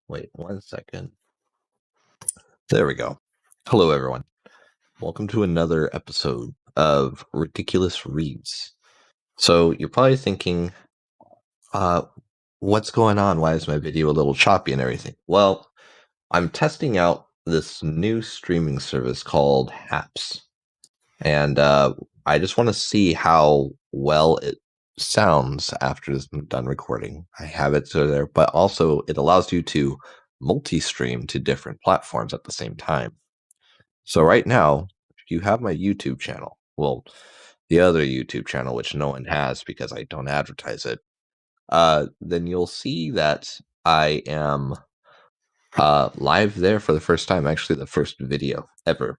Wait 1 second. There we go. Hello, everyone. Welcome to another episode of Ridiculous Reads. So you're probably thinking, uh, what's going on? Why is my video a little choppy and everything? Well, I'm testing out this new streaming service called Haps. And I just want to see how well it sounds after it's done recording. I have it so there, but also it allows you to multi-stream to different platforms at the same time. So right now, if you have my YouTube channel, well, the other YouTube channel, which no one has because I don't advertise it, then you'll see that I am live there for the first time, actually the first video ever.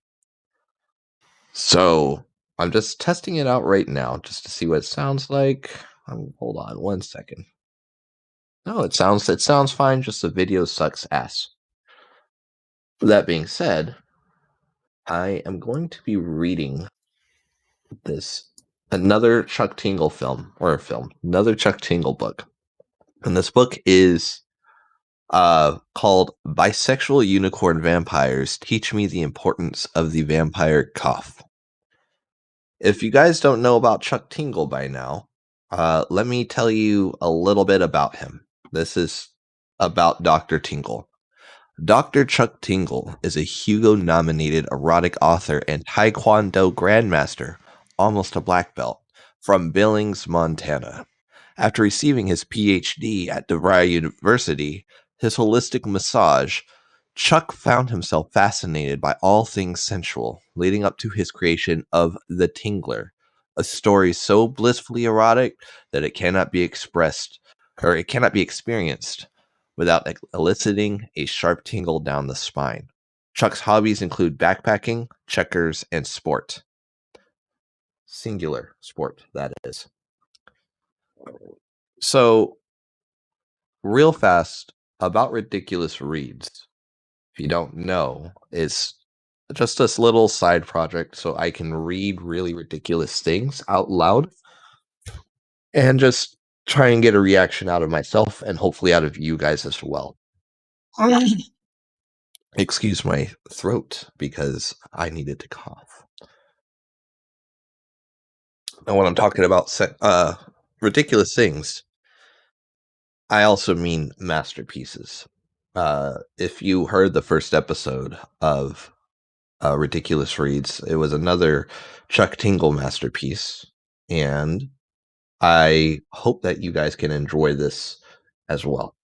So I'm just testing it out right now just to see what it sounds like. Hold on 1 second. No, it sounds fine, just the video sucks ass. That being said, I am going to be reading another Chuck Tingle another Chuck Tingle book. And this book is called Bisexual Unicorn Vampires Teach Me the Importance of the Vampire Cough. If you guys don't know about Chuck Tingle by now, let me tell you a little bit about him. This is about Dr. Tingle. Dr. Chuck Tingle is a Hugo-nominated erotic author and Taekwondo grandmaster, almost a black belt, from Billings, Montana. After receiving his PhD at DeVry University, his holistic massage, Chuck found himself fascinated by all things sensual, leading up to his creation of The Tingler, a story so blissfully erotic that it cannot be experienced without eliciting a sharp tingle down the spine. Chuck's hobbies include backpacking, checkers, and sport. Singular sport, that is. So, real fast, about Ridiculous Reads, if you don't know, is just this little side project so I can read really ridiculous things out loud and just try and get a reaction out of myself and hopefully out of you guys as well. Excuse my throat because I needed to cough. And when I'm talking about ridiculous things, I also mean masterpieces. If you heard the first episode of Ridiculous Reads, it was another Chuck Tingle masterpiece, and I hope that you guys can enjoy this as well.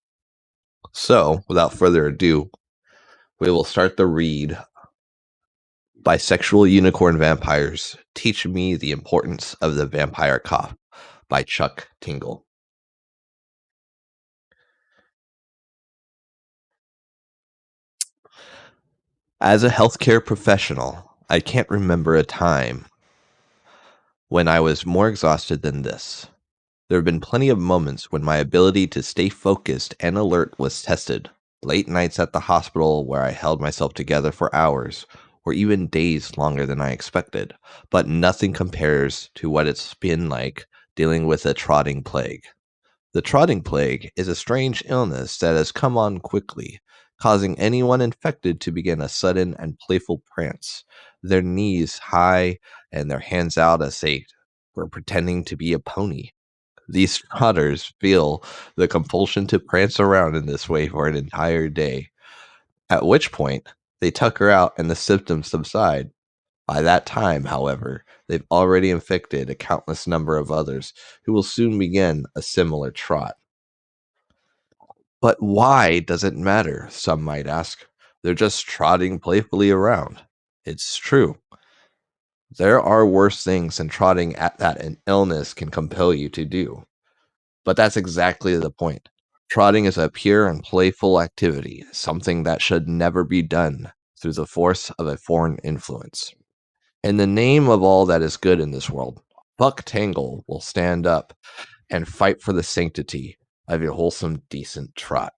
So, without further ado, we will start the read. Bisexual Unicorn Vampires Teach Me the Importance of the Vampire Cough by Chuck Tingle. As a healthcare professional, I can't remember a time when I was more exhausted than this. There have been plenty of moments when my ability to stay focused and alert was tested. Late nights at the hospital where I held myself together for hours, or even days longer than I expected. But nothing compares to what it's been like dealing with a trotting plague. The trotting plague is a strange illness that has come on quickly, causing anyone infected to begin a sudden and playful prance, their knees high and their hands out as they were pretending to be a pony. These trotters feel the compulsion to prance around in this way for an entire day, at which point they tucker out and the symptoms subside. By that time, however, they've already infected a countless number of others who will soon begin a similar trot. But why does it matter, some might ask? They're just trotting playfully around. It's true. There are worse things than trotting at that an illness can compel you to do. But that's exactly the point. Trotting is a pure and playful activity, something that should never be done through the force of a foreign influence. In the name of all that is good in this world, Buck Tangle will stand up and fight for the sanctity of your wholesome, decent trot.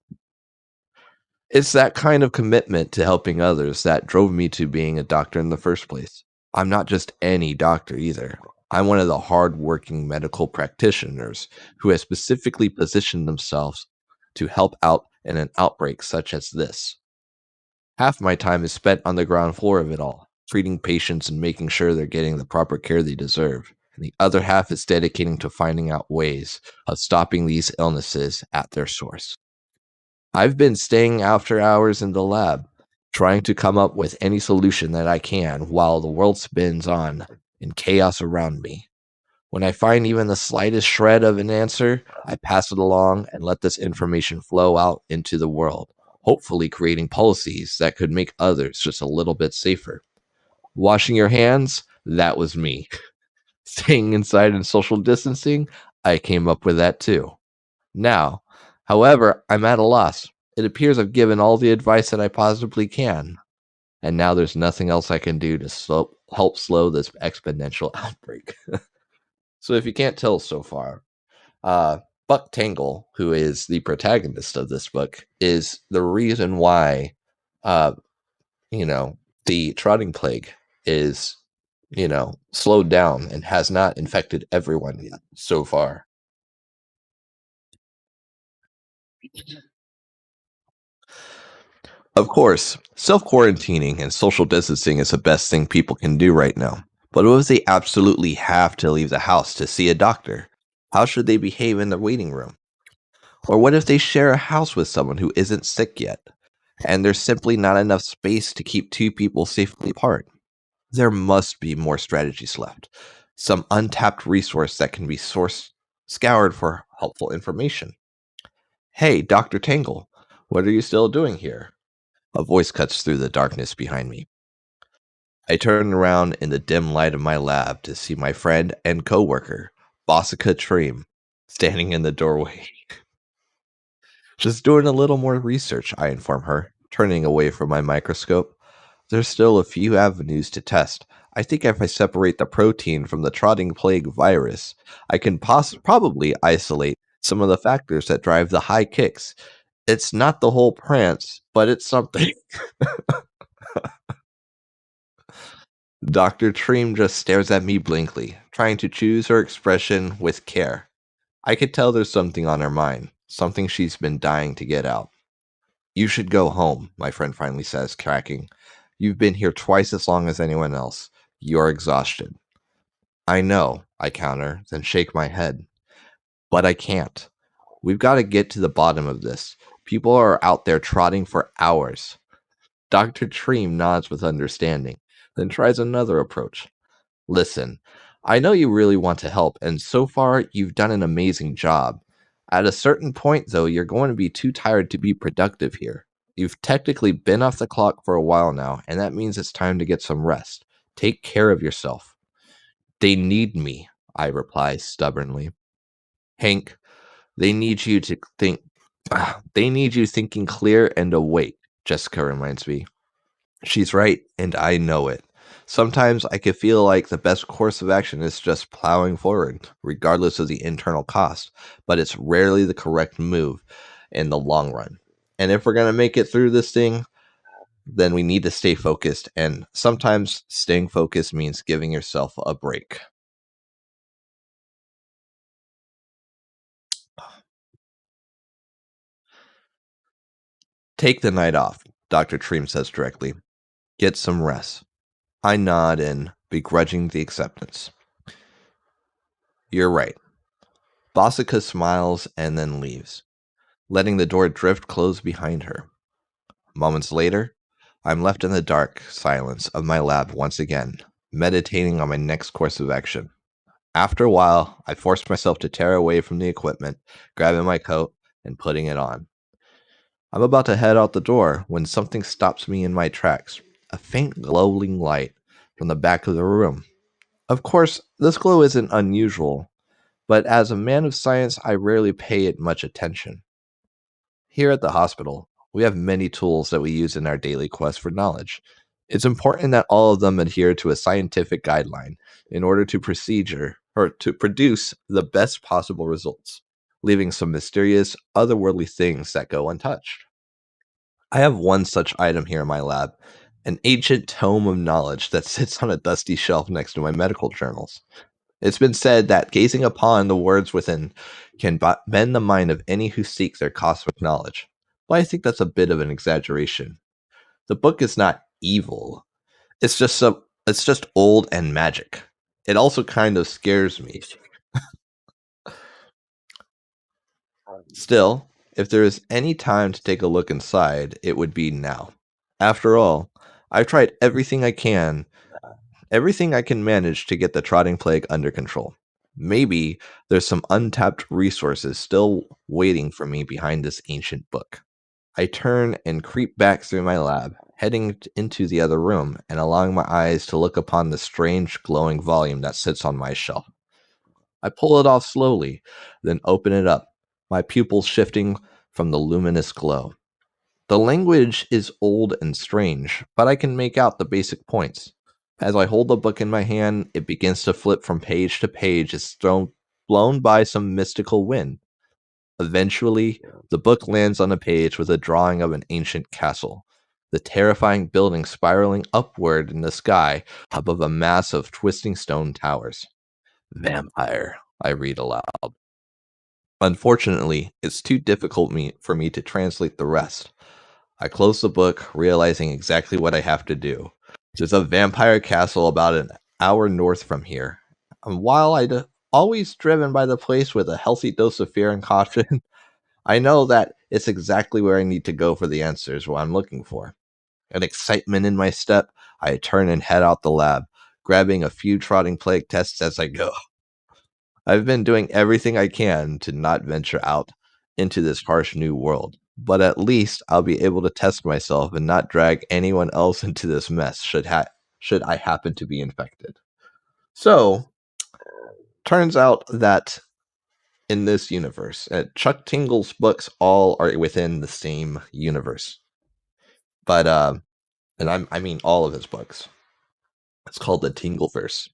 It's that kind of commitment to helping others that drove me to being a doctor in the first place. I'm not just any doctor either. I'm one of the hard-working medical practitioners who has specifically positioned themselves to help out in an outbreak such as this. Half my time is spent on the ground floor of it all, treating patients and making sure they're getting the proper care they deserve. And the other half is dedicating to finding out ways of stopping these illnesses at their source. I've been staying after hours in the lab, trying to come up with any solution that I can while the world spins on in chaos around me. When I find even the slightest shred of an answer, I pass it along and let this information flow out into the world, hopefully creating policies that could make others just a little bit safer. Washing your hands, that was me. Staying inside and social distancing, I came up with that too. Now, however, I'm at a loss. It appears I've given all the advice that I possibly can, and now there's nothing else I can do to help slow this exponential outbreak. So if you can't tell so far, Buck Tangle, who is the protagonist of this book, is the reason why, the trotting plague is, slowed down and has not infected everyone yet so far. Of course, self-quarantining and social distancing is the best thing people can do right now. But what if they absolutely have to leave the house to see a doctor? How should they behave in the waiting room? Or what if they share a house with someone who isn't sick yet, and there's simply not enough space to keep two people safely apart? There must be more strategies left. Some untapped resource that can be scoured for helpful information. Hey, Dr. Tangle, what are you still doing here? A voice cuts through the darkness behind me. I turn around in the dim light of my lab to see my friend and coworker, Bossica Treem, standing in the doorway. Just doing a little more research, I inform her, turning away from my microscope. There's still a few avenues to test. I think if I separate the protein from the trotting plague virus, I can probably isolate some of the factors that drive the high kicks. It's not the whole prance, but it's something. Dr. Treem just stares at me blankly, trying to choose her expression with care. I could tell there's something on her mind, something she's been dying to get out. You should go home, my friend finally says, cracking. You've been here twice as long as anyone else. You're exhausted. I know, I counter, then shake my head. But I can't. We've got to get to the bottom of this. People are out there trotting for hours. Dr. Treem nods with understanding, then tries another approach. Listen, I know you really want to help, and so far you've done an amazing job. At a certain point, though, you're going to be too tired to be productive here. You've technically been off the clock for a while now, and that means it's time to get some rest. Take care of yourself. They need me, I reply stubbornly. Hank, they need you to think. They need you thinking clear and awake, Jessica reminds me. She's right, and I know it. Sometimes I can feel like the best course of action is just plowing forward, regardless of the internal cost, but it's rarely the correct move in the long run. And if we're going to make it through this thing, then we need to stay focused, and sometimes staying focused means giving yourself a break. Take the night off, Dr. Treem says directly. Get some rest. I nod in, begrudging the acceptance. You're right. Bossica smiles and then leaves, letting the door drift close behind her. Moments later, I'm left in the dark silence of my lab once again, meditating on my next course of action. After a while, I force myself to tear away from the equipment, grabbing my coat and putting it on. I'm about to head out the door when something stops me in my tracks, a faint glowing light from the back of the room. Of course, this glow isn't unusual, but as a man of science, I rarely pay it much attention. Here at the hospital, we have many tools that we use in our daily quest for knowledge. It's important that all of them adhere to a scientific guideline in order to produce the best possible results, leaving some mysterious, otherworldly things that go untouched. I have one such item here in my lab, an ancient tome of knowledge that sits on a dusty shelf next to my medical journals. It's been said that gazing upon the words within can bend the mind of any who seek their cosmic knowledge. but I think that's a bit of an exaggeration. The book is not evil. It's just old and magic. It also kind of scares me. Still, if there is any time to take a look inside, it would be now. After all, I've tried everything I can manage to get the trotting plague under control. Maybe there's some untapped resources still waiting for me behind this ancient book. I turn and creep back through my lab, heading into the other room and allowing my eyes to look upon the strange glowing volume that sits on my shelf. I pull it off slowly, then open it up, my pupils shifting from the luminous glow. The language is old and strange, but I can make out the basic points. As I hold the book in my hand, it begins to flip from page to page as blown by some mystical wind. Eventually, the book lands on a page with a drawing of an ancient castle, the terrifying building spiraling upward in the sky, top of a mass of twisting stone towers. Vampire, I read aloud. Unfortunately, it's too difficult for me to translate the rest. I close the book, realizing exactly what I have to do. There's a vampire castle about an hour north from here. And while I'd always driven by the place with a healthy dose of fear and caution, I know that it's exactly where I need to go for the answers, what I'm looking for. An excitement in my step, I turn and head out the lab, grabbing a few trotting plague tests as I go. I've been doing everything I can to not venture out into this harsh new world, but at least I'll be able to test myself and not drag anyone else into this mess should I happen to be infected. So, turns out that in this universe, Chuck Tingle's books all are within the same universe. But I mean all of his books. It's called the Tingleverse.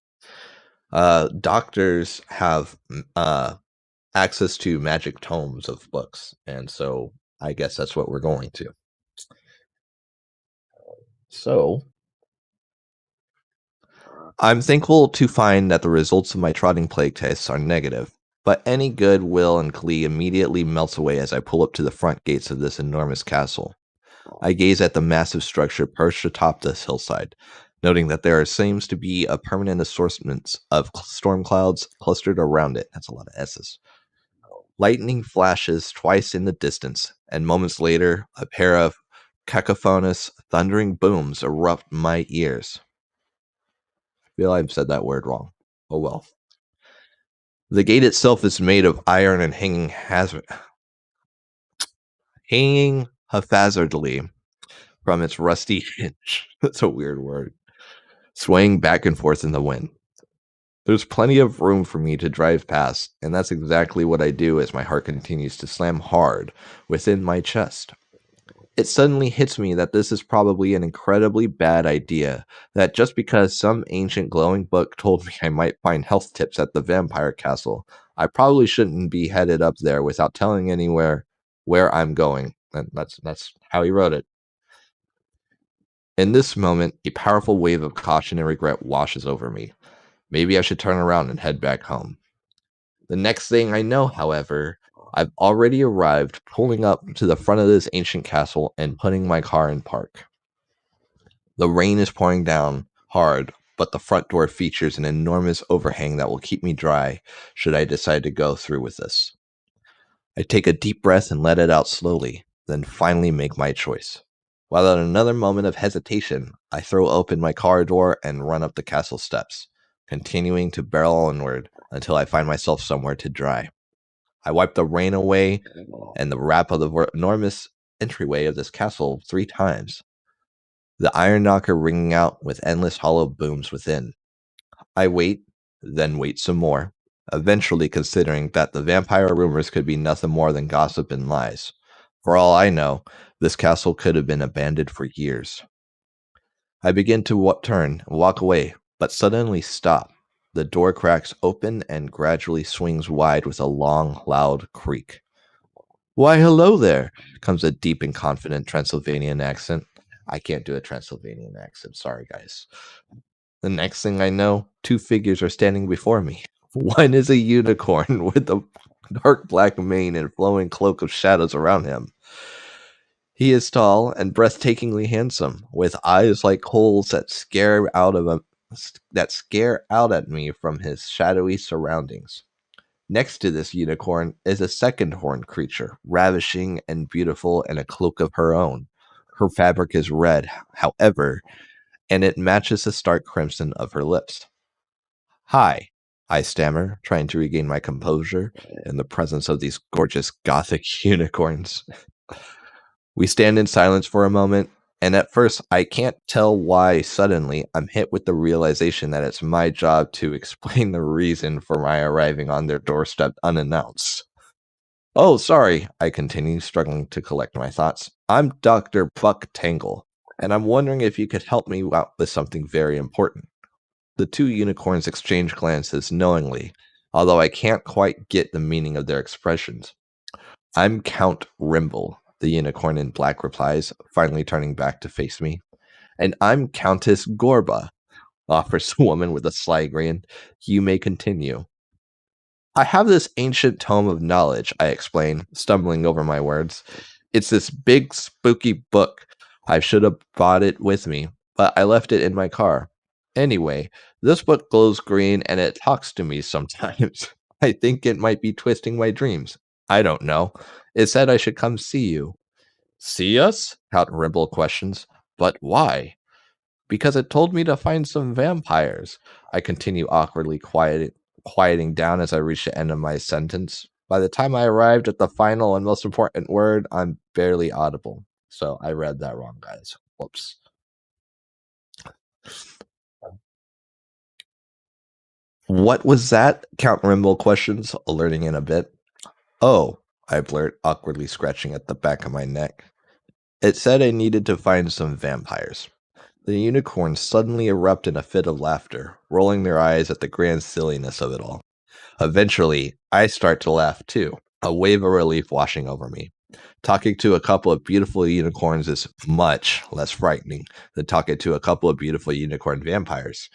Doctors have access to magic tomes of books, and so I guess that's what we're going to. So, I'm thankful to find that the results of my trotting plague tests are negative, but any goodwill and glee immediately melts away as I pull up to the front gates of this enormous castle. I gaze at the massive structure perched atop this hillside, noting that there seems to be a permanent assortment of storm clouds clustered around it. That's a lot of S's. Lightning flashes twice in the distance, and moments later, a pair of cacophonous, thundering booms erupt my ears. I feel I've said that word wrong. Oh well. The gate itself is made of iron and hanging haphazardly from its rusty hinge. That's a weird word. Swaying back and forth in the wind. There's plenty of room for me to drive past, and that's exactly what I do as my heart continues to slam hard within my chest. It suddenly hits me that this is probably an incredibly bad idea, that just because some ancient glowing book told me I might find health tips at the vampire castle, I probably shouldn't be headed up there without telling anywhere where I'm going. And that's how he wrote it. In this moment, a powerful wave of caution and regret washes over me. Maybe I should turn around and head back home. The next thing I know, however, I've already arrived, pulling up to the front of this ancient castle and putting my car in park. The rain is pouring down hard, but the front door features an enormous overhang that will keep me dry should I decide to go through with this. I take a deep breath and let it out slowly, then finally make my choice. Without another moment of hesitation, I throw open my car door and run up the castle steps, continuing to barrel onward until I find myself somewhere to dry. I wipe the rain away and the wrap of the enormous entryway of this castle 3 times, the iron knocker ringing out with endless hollow booms within. I wait, then wait some more, eventually considering that the vampire rumors could be nothing more than gossip and lies. For all I know, this castle could have been abandoned for years. I begin to turn and walk away, but suddenly stop. The door cracks open and gradually swings wide with a long, loud creak. "Why, hello there," comes a deep and confident Transylvanian accent. I can't do a Transylvanian accent, sorry guys. The next thing I know, 2 figures are standing before me. One is a unicorn with a dark black mane and flowing cloak of shadows around him. He is tall and breathtakingly handsome, with eyes like holes that scare out at me from his shadowy surroundings. Next to this unicorn is a second horned creature, ravishing and beautiful in a cloak of her own. Her fabric is red, however, and it matches the stark crimson of her lips. Hi, I stammer, trying to regain my composure in the presence of these gorgeous gothic unicorns. We stand in silence for a moment, and at first I can't tell why suddenly I'm hit with the realization that it's my job to explain the reason for my arriving on their doorstep unannounced. Oh, sorry, I continue, struggling to collect my thoughts. I'm Dr. Buck Tangle, and I'm wondering if you could help me out with something very important. The two unicorns exchange glances knowingly, although I can't quite get the meaning of their expressions. I'm Count Rimble, the unicorn in black replies, finally turning back to face me. And I'm Countess Gorba, offers the woman with a sly grin. You may continue. I have this ancient tome of knowledge, I explain, stumbling over my words. It's this big, spooky book. I should have brought it with me, but I left it in my car. Anyway, this book glows green and it talks to me sometimes. I think it might be twisting my dreams. I don't know. It said I should come see you. See us? Count Rimble questions. But why? Because it told me to find some vampires. I continue awkwardly quieting down as I reach the end of my sentence. By the time I arrived at the final and most important word, I'm barely audible. So I read that wrong, guys. Whoops. What was that? Count Rimble questions, alerting in a bit. Oh, I blurt, awkwardly scratching at the back of my neck. It said I needed to find some vampires. The unicorns suddenly erupt in a fit of laughter, rolling their eyes at the grand silliness of it all. Eventually, I start to laugh too, a wave of relief washing over me. Talking to a couple of beautiful unicorns is much less frightening than talking to a couple of beautiful unicorn vampires.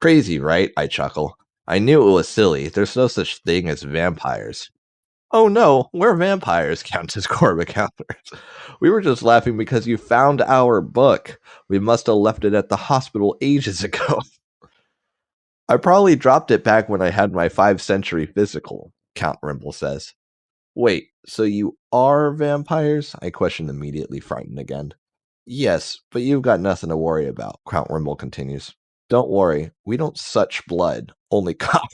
Crazy, right? I chuckle. I knew it was silly. There's no such thing as vampires. Oh no, we're vampires, Countess Corba counters. We were just laughing because you found our book. We must have left it at the hospital ages ago. I probably dropped it back when I had my 5th century physical, Count Rimble says. Wait, so you are vampires? I question, immediately frightened again. Yes, but you've got nothing to worry about, Count Rimble continues. Don't worry, we don't such blood, only cock.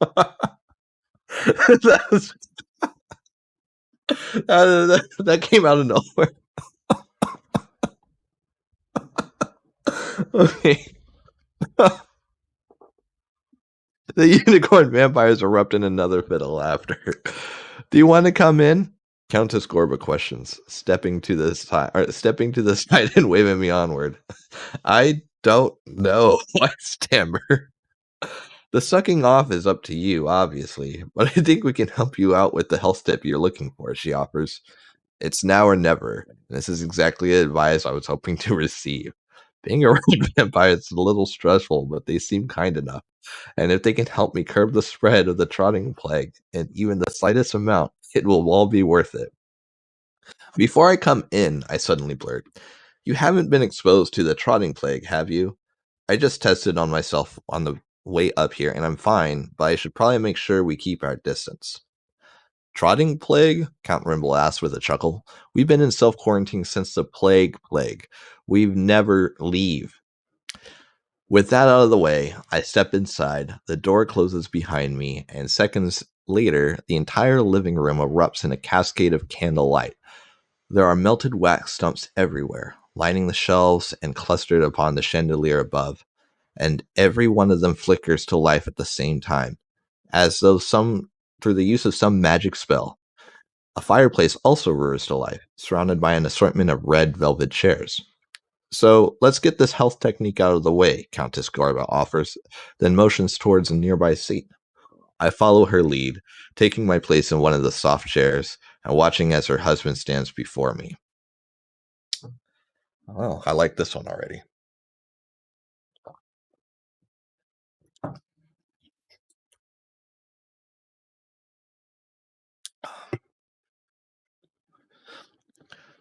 that, was, that came out of nowhere. Okay. The unicorn vampires erupt in another fit of laughter. Do you want to come in? Countess Gorba questions, stepping to the side and waving me onward. I don't know, I stammer. The sucking off is up to you, obviously, but I think we can help you out with the health tip you're looking for, she offers. It's now or never. This is exactly the advice I was hoping to receive. Being around vampires is a little stressful, but they seem kind enough. And if they can help me curb the spread of the trotting plague in even the slightest amount, it will all be worth it. Before I come in, I suddenly blurt, you haven't been exposed to the trotting plague, have you? I just tested on myself on the way up here, and I'm fine, but I should probably make sure we keep our distance. Trotting plague? Count Rimble asked with a chuckle. We've been in self-quarantine since the plague. We've never leave. With that out of the way, I step inside, the door closes behind me, and seconds later, the entire living room erupts in a cascade of candlelight. There are melted wax stumps everywhere, lining the shelves and clustered upon the chandelier above, and every one of them flickers to life at the same time, as though through the use of some magic spell. A fireplace also roars to life, surrounded by an assortment of red velvet chairs. So let's get this health technique out of the way, Countess Garba offers, then motions towards a nearby seat. I follow her lead, taking my place in one of the soft chairs and watching as her husband stands before me. Oh, I like this one already.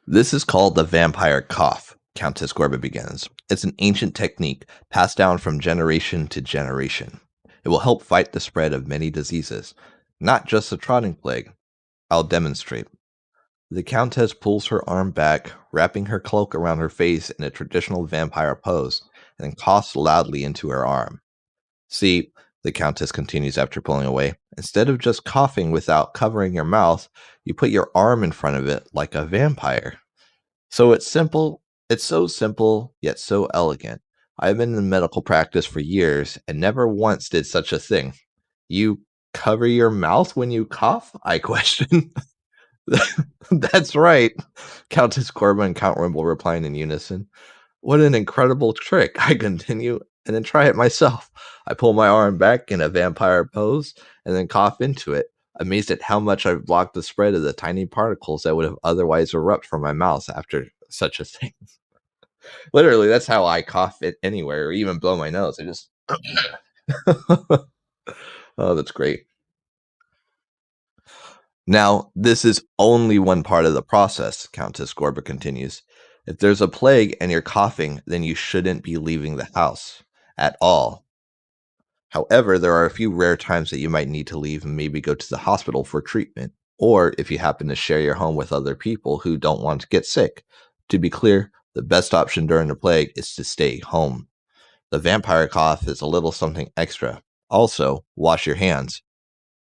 This is called the vampire cough, Countess Gorba begins. It's an ancient technique passed down from generation to generation. It will help fight the spread of many diseases, not just the trotting plague. I'll demonstrate. The Countess pulls her arm back, wrapping her cloak around her face in a traditional vampire pose, and then coughs loudly into her arm. See, the Countess continues after pulling away, instead of just coughing without covering your mouth, you put your arm in front of it like a vampire. So it's so simple, yet so elegant. I've been in medical practice for years and never once did such a thing. You cover your mouth when you cough? I question. That's right, Countess Corba and Count Rimble replying in unison. What an incredible trick, I continue, and then try it myself. I pull my arm back in a vampire pose and then cough into it, amazed at how much I've blocked the spread of the tiny particles that would have otherwise erupt from my mouth after such a thing. Literally, that's how I cough it anywhere, or even blow my nose. I just. Oh, that's great. Now, this is only one part of the process, Countess Gorba continues. If there's a plague and you're coughing, then you shouldn't be leaving the house at all. However, there are a few rare times that you might need to leave and maybe go to the hospital for treatment, or if you happen to share your home with other people who don't want to get sick. To be clear, the best option during the plague is to stay home. The vampire cough is a little something extra. Also, wash your hands.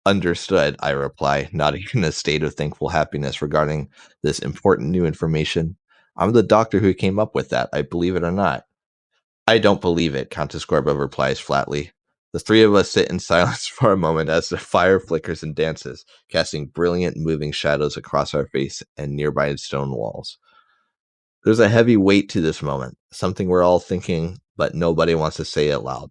Understood, I reply, nodding in a state of thankful happiness regarding this important new information. I'm the doctor who came up with that, I believe it or not. I don't believe it, Countess Gorba replies flatly. The three of us sit in silence for a moment as the fire flickers and dances, casting brilliant moving shadows across our face and nearby stone walls. There's a heavy weight to this moment, something we're all thinking, but nobody wants to say it loud.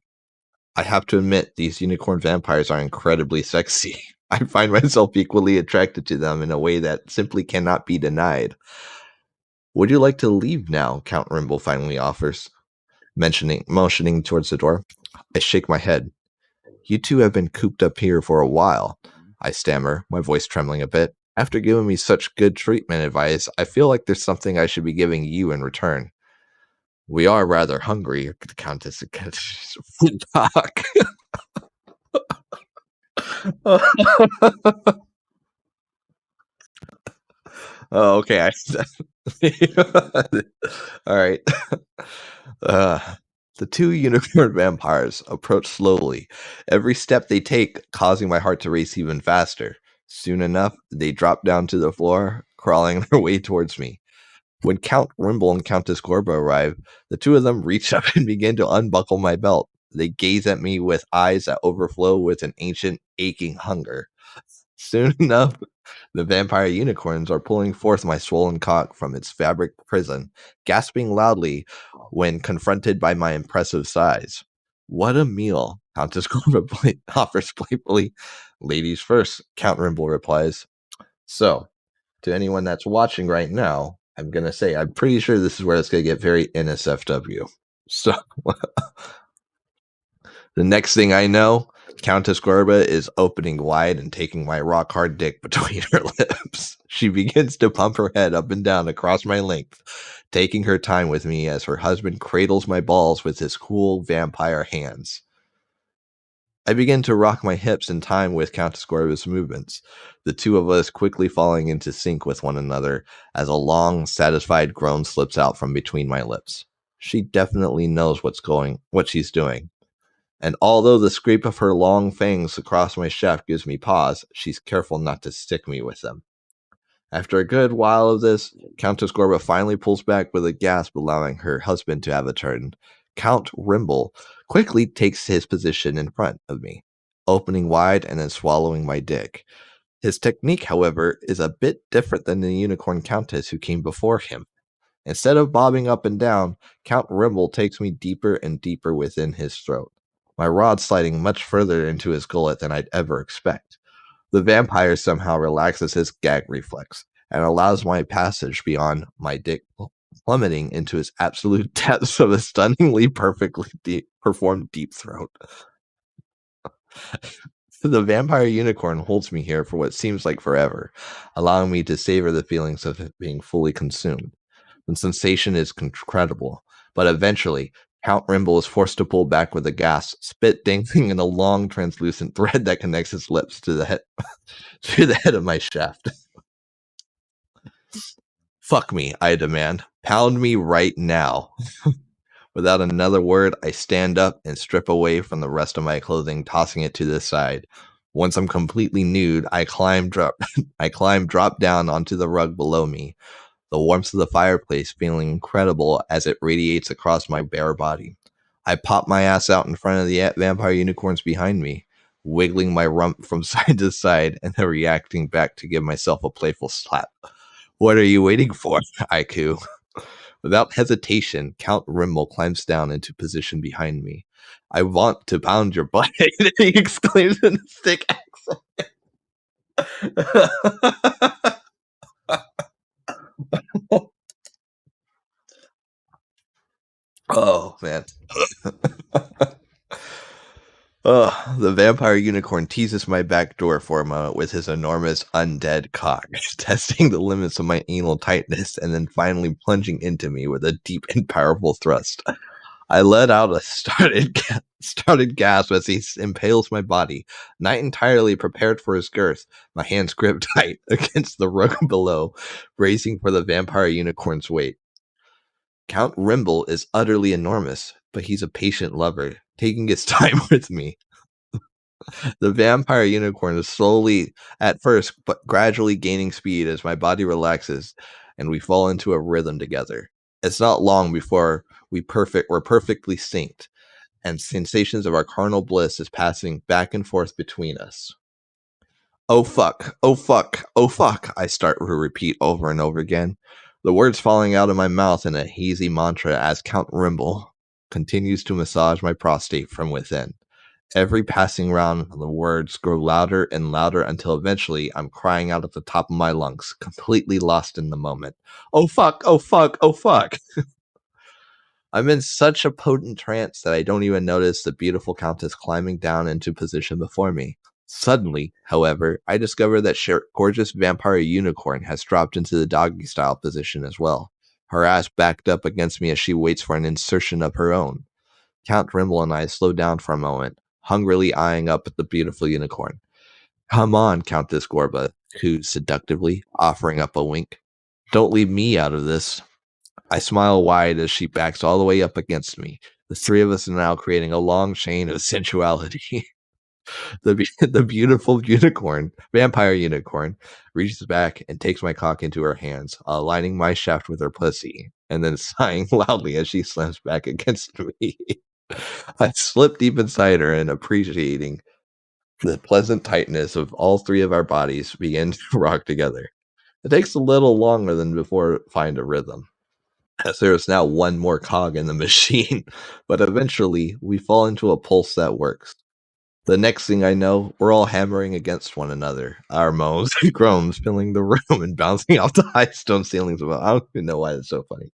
I have to admit, these unicorn vampires are incredibly sexy. I find myself equally attracted to them in a way that simply cannot be denied. Would you like to leave now? Count Rimble finally offers, motioning towards the door. I shake my head. You two have been cooped up here for a while, I stammer, my voice trembling a bit. After giving me such good treatment advice, I feel like there's something I should be giving you in return. We are rather hungry, the Countess food talk. Oh, okay. All right. Uh, the two unicorn vampires approach slowly, every step they take causing my heart to race even faster. Soon enough, they drop down to the floor, crawling their way towards me. When Count Rimble and Countess Gorba arrive, the two of them reach up and begin to unbuckle my belt. They gaze at me with eyes that overflow with an ancient, aching hunger. Soon enough, the vampire unicorns are pulling forth my swollen cock from its fabric prison, gasping loudly when confronted by my impressive size. What a meal, Countess Gorba offers playfully. Ladies first, Count Rimble replies. So, to anyone that's watching right now, I'm going to say I'm pretty sure this is where it's going to get very NSFW. So, the next thing I know, Countess Gorba is opening wide and taking my rock hard dick between her lips. She begins to pump her head up and down across my length, taking her time with me as her husband cradles my balls with his cool vampire hands. I begin to rock my hips in time with Countess Gorba's movements, the two of us quickly falling into sync with one another as a long, satisfied groan slips out from between my lips. She definitely knows what she's doing. And although the scrape of her long fangs across my shaft gives me pause, she's careful not to stick me with them. After a good while of this, Countess Gorba finally pulls back with a gasp, allowing her husband to have a turn. Count Rimble quickly takes his position in front of me, opening wide and then swallowing my dick. His technique, however, is a bit different than the unicorn countess who came before him. Instead of bobbing up and down, Count Rimble takes me deeper and deeper within his throat, my rod sliding much further into his gullet than I'd ever expect. The vampire somehow relaxes his gag reflex and allows my passage beyond my dick, plummeting into his absolute depths of a stunningly perfectly performed deep throat. The vampire unicorn holds me here for what seems like forever, allowing me to savor the feelings of it being fully consumed. The sensation is incredible, but eventually, Count Rimble is forced to pull back with a gasp, spit dangling in a long, translucent thread that connects his lips to the head to the head of my shaft. Fuck me, I demand. Pound me right now. Without another word, I stand up and strip away from the rest of my clothing, tossing it to the side. Once I'm completely nude, I drop down onto the rug below me, the warmth of the fireplace feeling incredible as it radiates across my bare body. I pop my ass out in front of the vampire unicorns behind me, wiggling my rump from side to side and then reacting back to give myself a playful slap. What are you waiting for? I coo. Without hesitation, Count Rimble climbs down into position behind me. I want to pound your butt, he exclaims in a thick accent. Oh, man. The vampire unicorn teases my back door for a moment with his enormous undead cock, testing the limits of my anal tightness and then finally plunging into me with a deep and powerful thrust. I let out a started gasp as he impales my body, not entirely prepared for his girth. My hands grip tight against the rug below, bracing for the vampire unicorn's weight. Count Rimble is utterly enormous, but he's a patient lover, taking his time with me. The vampire unicorn is slowly, at first, but gradually gaining speed as my body relaxes and we fall into a rhythm together. It's not long before we're perfectly synced, and sensations of our carnal bliss is passing back and forth between us. Oh fuck, oh fuck, oh fuck, I start to repeat over and over again, the words falling out of my mouth in a hazy mantra as Count Rimble continues to massage my prostate from within. Every passing round, the words grow louder and louder until eventually I'm crying out at the top of my lungs, completely lost in the moment. Oh fuck, oh fuck, oh fuck. I'm in such a potent trance that I don't even notice the beautiful countess climbing down into position before me. Suddenly, however, I discover that gorgeous vampire unicorn has dropped into the doggy style position as well, her ass backed up against me as she waits for an insertion of her own. Count Rimble and I slow down for a moment, hungrily eyeing up at the beautiful unicorn. Come on, Countess Gorba, coos seductively, offering up a wink. Don't leave me out of this. I smile wide as she backs all the way up against me. The three of us are now creating a long chain of sensuality. The beautiful vampire unicorn, reaches back and takes my cock into her hands, aligning my shaft with her pussy, and then sighing loudly as she slams back against me. I slip deep inside her and appreciating the pleasant tightness of all three of our bodies begin to rock together. It takes a little longer than before to find a rhythm, as there is now one more cog in the machine, but eventually we fall into a pulse that works. The next thing I know, we're all hammering against one another, our moans and groans filling the room and bouncing off the high stone ceilings. I don't even know why it's so funny.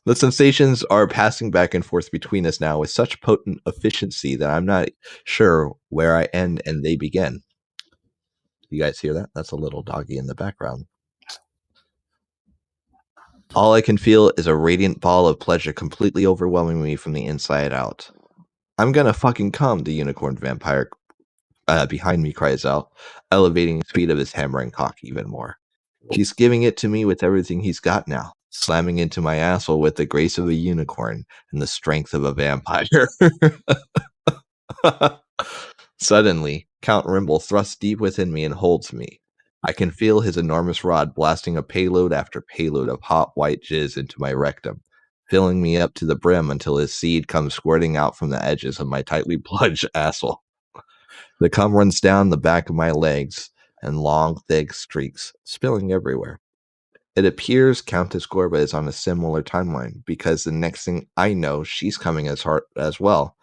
The sensations are passing back and forth between us now with such potent efficiency that I'm not sure where I end and they begin. You guys hear that? That's a little doggy in the background. All I can feel is a radiant ball of pleasure completely overwhelming me from the inside out. I'm gonna fucking come, the unicorn vampire behind me cries out, elevating the speed of his hammering cock even more. He's giving it to me with everything he's got now, slamming into my asshole with the grace of a unicorn and the strength of a vampire. Suddenly, Count Rimble thrusts deep within me and holds me. I can feel his enormous rod blasting a payload after payload of hot white jizz into my rectum, filling me up to the brim until his seed comes squirting out from the edges of my tightly plunged asshole. The cum runs down the back of my legs in long, thick streaks, spilling everywhere. It appears Countess Gorba is on a similar timeline, because the next thing I know, she's coming as hard as well.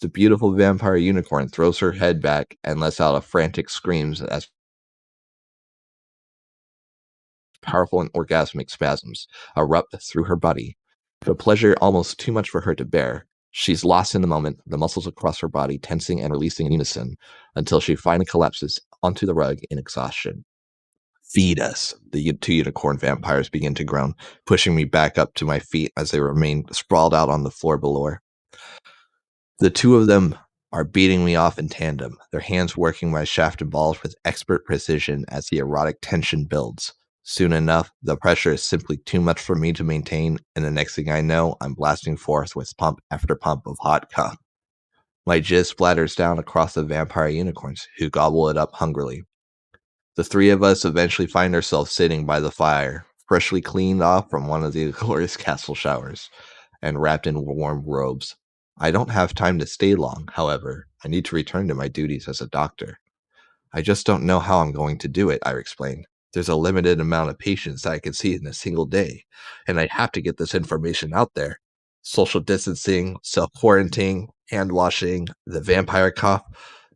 The beautiful vampire unicorn throws her head back and lets out a frantic screams as powerful and orgasmic spasms erupt through her body. The pleasure almost too much for her to bear. She's lost in the moment, the muscles across her body tensing and releasing in unison until she finally collapses onto the rug in exhaustion. Feed us, the two unicorn vampires begin to groan, pushing me back up to my feet as they remain sprawled out on the floor below. The two of them are beating me off in tandem, their hands working my shaft and balls with expert precision as the erotic tension builds. Soon enough, the pressure is simply too much for me to maintain, and the next thing I know, I'm blasting forth with pump after pump of hot cum. My jizz splatters down across the vampire unicorns, who gobble it up hungrily. The three of us eventually find ourselves sitting by the fire, freshly cleaned off from one of the glorious castle showers, and wrapped in warm robes. I don't have time to stay long, however. I need to return to my duties as a doctor. I just don't know how I'm going to do it, I explained. There's a limited amount of patients that I can see in a single day, and I have to get this information out there. Social distancing, self-quarantining, hand washing, the vampire cough.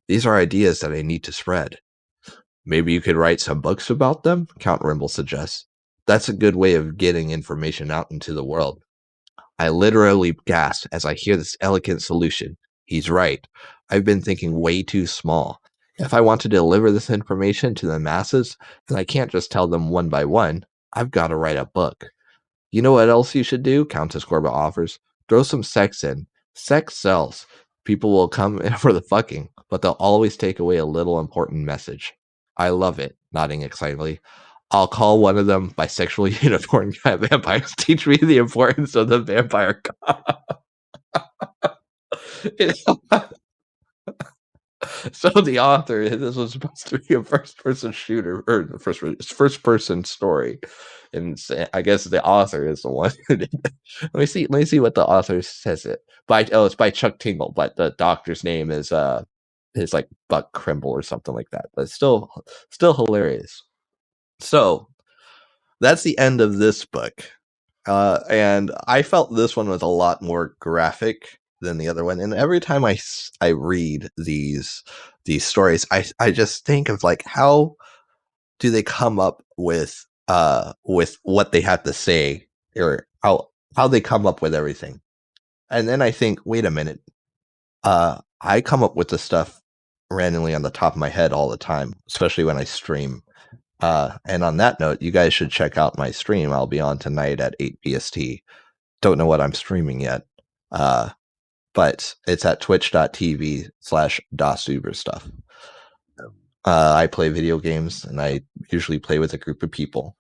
These are ideas that I need to spread. Maybe you could write some books about them, Count Rimble suggests. That's a good way of getting information out into the world. I literally gasp as I hear this elegant solution. He's right. I've been thinking way too small. If I want to deliver this information to the masses, then I can't just tell them one by one. I've got to write a book. You know what else you should do? Countess Corba offers. Throw some sex in. Sex sells. People will come in for the fucking, but they'll always take away a little important message. I love it, nodding excitedly. I'll call one of them bisexual unicorn vampires. Teach me the importance of the vampire. So the author, this was supposed to be a first-person shooter, or first-person story, and I guess the author is the one who did it. Let me see what the author says it. It's by Chuck Tingle, but the doctor's name is like Buck Crimble or something like that. But it's still hilarious. So that's the end of this book. And I felt this one was a lot more graphic than the other one. And every time I read these stories, I just think of like, how do they come up with what they have to say, or how they come up with everything. And then I think, wait a minute, I come up with the stuff randomly on the top of my head all the time, especially when I stream. And on that note, you guys should check out my stream. I'll be on tonight at 8 PST. Don't know what I'm streaming yet. But it's at twitch.tv/DasUberstuff. I play video games, and I usually play with a group of people.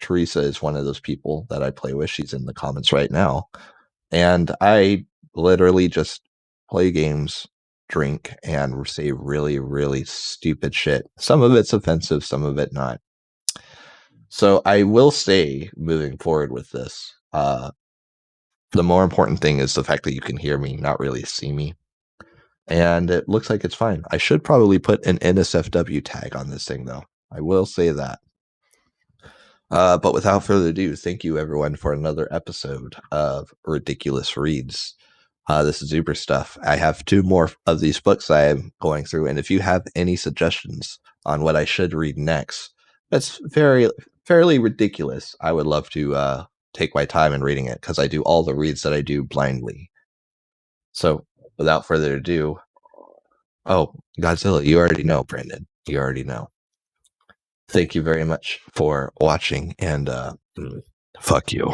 Teresa is one of those people that I play with. She's in the comments right now. And I literally just play games, drink, and say really, really stupid shit. Some of it's offensive, some of it not. So I will say, moving forward with this, the more important thing is the fact that you can hear me, not really see me. And it looks like it's fine. I should probably put an NSFW tag on this thing, though. I will say that. But without further ado, thank you everyone for another episode of Ridiculous Reads. This is Uber Stuff. I have 2 more of these books I am going through, and if you have any suggestions on what I should read next, that's fairly ridiculous. I would love to take my time in reading it, because I do all the reads that I do blindly. So, without further ado, Godzilla, you already know, Brandon. You already know. Thank you very much for watching, and fuck you.